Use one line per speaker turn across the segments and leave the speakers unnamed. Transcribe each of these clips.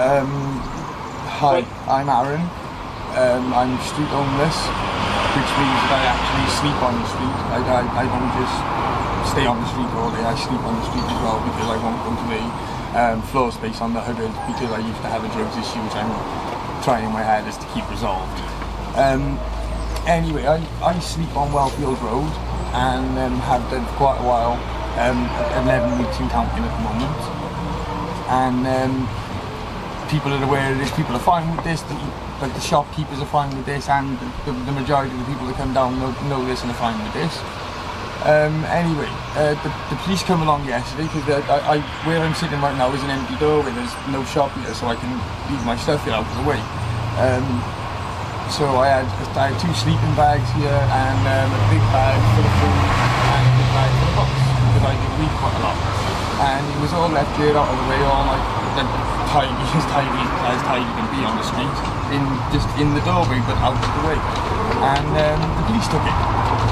Hi, I'm Aaron. I'm street homeless, which means that I actually sleep on the street. I don't just stay on the street all day, I sleep on the street as well because I won't go to the floor space on the hooded because I used to have a drugs issue which I'm trying my hardest to keep resolved. Anyway, I sleep on Wellfield Road and have done for quite a while, 11 weeks in counting at the moment. And people are aware of this, people are fine with this, the shopkeepers are fine with this, and the majority of the people that come down know this and are fine with this. Anyway, the police come along yesterday because where I'm sitting right now is an empty doorway, there's no shop here, so I can leave my stuff here out of the way. So I had 2 sleeping bags here and a big bag full of food and a big bag full of books because I do read quite a lot. And it was all left here out of the way, all like as tidy can be on the street, just in the doorway but out of the way. And the police took it,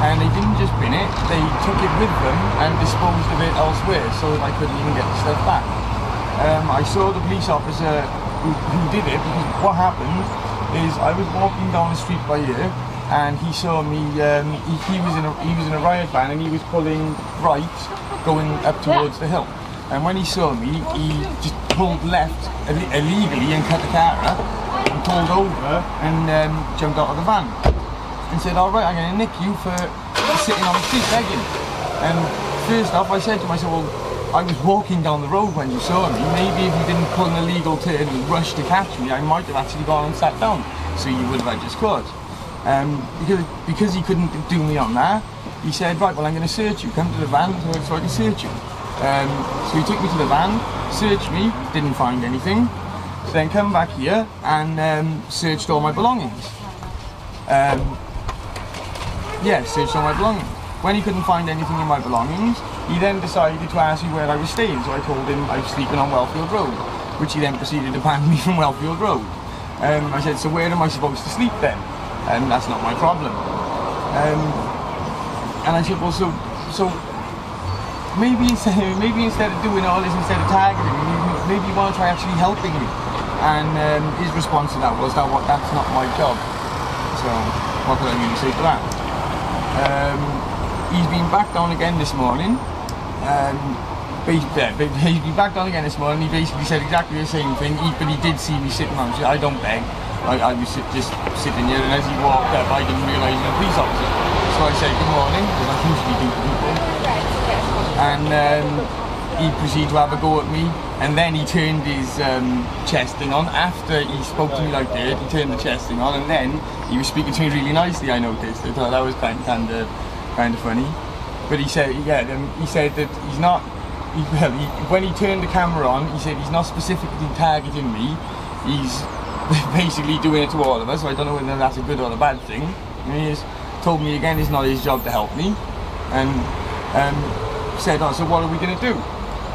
and they didn't just bin it, they took it with them and disposed of it elsewhere so that I couldn't even get the stuff back. I saw the police officer who did it because what happened is I was walking down the street by here and he saw me, he was in a riot van and he was pulling right going up towards the hill. And when he saw me, he just pulled left illegally and cut the car up and pulled over and jumped out of the van and said, alright, I'm going to nick you for sitting on the street begging. And first off I said to myself, well, I was walking down the road when you saw me. Maybe if you didn't pull an illegal turn and rush to catch me, I might have actually gone and sat down. So you would have had your squad. Because he couldn't do me on that, he said, right, well, I'm going to search you. Come to the van so I can search you. So he took me to the van, searched me, didn't find anything. So then come back here and searched all my belongings. Searched all my belongings. When he couldn't find anything in my belongings, he then decided to ask me where I was staying, so I told him I was sleeping on Wellfield Road, which he then proceeded to ban me from Wellfield Road. I said, so where am I supposed to sleep then? That's not my problem. And I said, well, so maybe instead of doing all this, instead of targeting me, maybe you want to try actually helping me. And his response to that was, that's not my job. So what could I really say to that? He's been back down again this morning. He's been back down again this morning. He basically said exactly the same thing, but he did see me sitting on. I don't beg. I was just sitting here, and as he walked up, I didn't realise he was a police officer. So I said good morning, because I usually do to people. And he proceeded to have a go at me, and then he turned his chest thing on. After he spoke to me like that, he turned the chest thing on, and then he was speaking to me really nicely. I noticed. I thought that was kind of funny. But he said, he said that he's not. When he turned the camera on, he said he's not specifically targeting me. He's basically doing it to all of us. So I don't know whether that's a good or a bad thing. And he has told me again it's not his job to help me, and said, oh, so what are we going to do?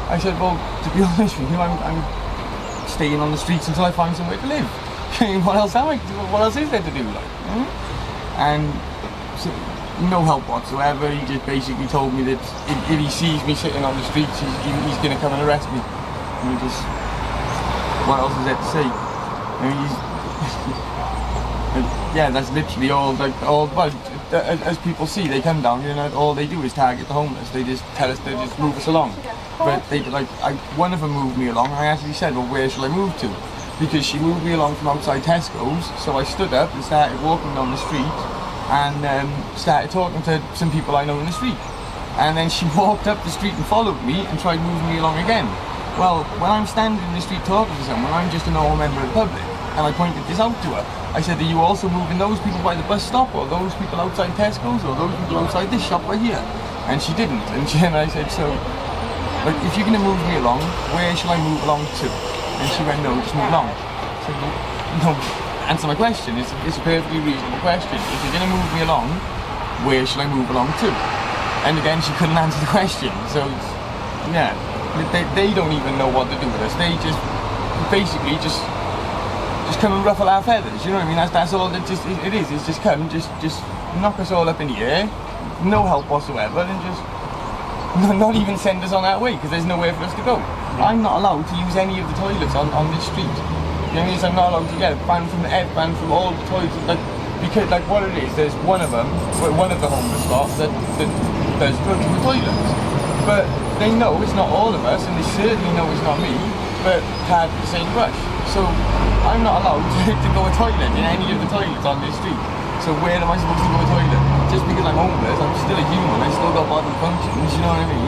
I said, well, to be honest with you, I'm staying on the streets until I find somewhere to live. What else is there to do, like? And so, no help whatsoever. He just basically told me that if he sees me sitting on the streets, he's going to come and arrest me. And what else is there to say? I mean, that's literally all. As people see, they come down, all they do is target the homeless. They just tell us to just move us along. But one of them moved me along. I actually said, well, where shall I move to? Because she moved me along from outside Tesco's. So I stood up and started walking down the street and started talking to some people I know in the street. And then she walked up the street and followed me and tried moving me along again. Well, when I'm standing in the street talking to someone, I'm just a normal member of the public. And I pointed this out to her. I said, are you also moving those people by the bus stop, or those people outside Tesco's, or those people outside this shop right here? And she didn't. And I said, so, like, if you're going to move me along, where shall I move along to? And she went, no, just move along. I said, no, answer my question. It's a perfectly reasonable question. If you're going to move me along, where shall I move along to? And again, she couldn't answer the question. So, yeah, they don't even know what to do with us. They just basically just come and ruffle our feathers. You know what I mean? That's all it is. It's just come, just knock us all up in the air, no help whatsoever, and just not even send us on our way because there's nowhere for us to go. I'm not allowed to use any of the toilets on this street. You know what I mean? So I'm not allowed to get banned from the banned from all the toilets. Like, because like what it is, there's one of them, one of the homeless lot that does go to the toilets. But they know it's not all of us, and they certainly know it's not me, but had the same brush. So I'm not allowed to go to a toilet in any of the toilets on this street. So where am I supposed to go to a toilet? Just because I'm homeless, I'm still a human, I still got bodily functions, you know what I mean?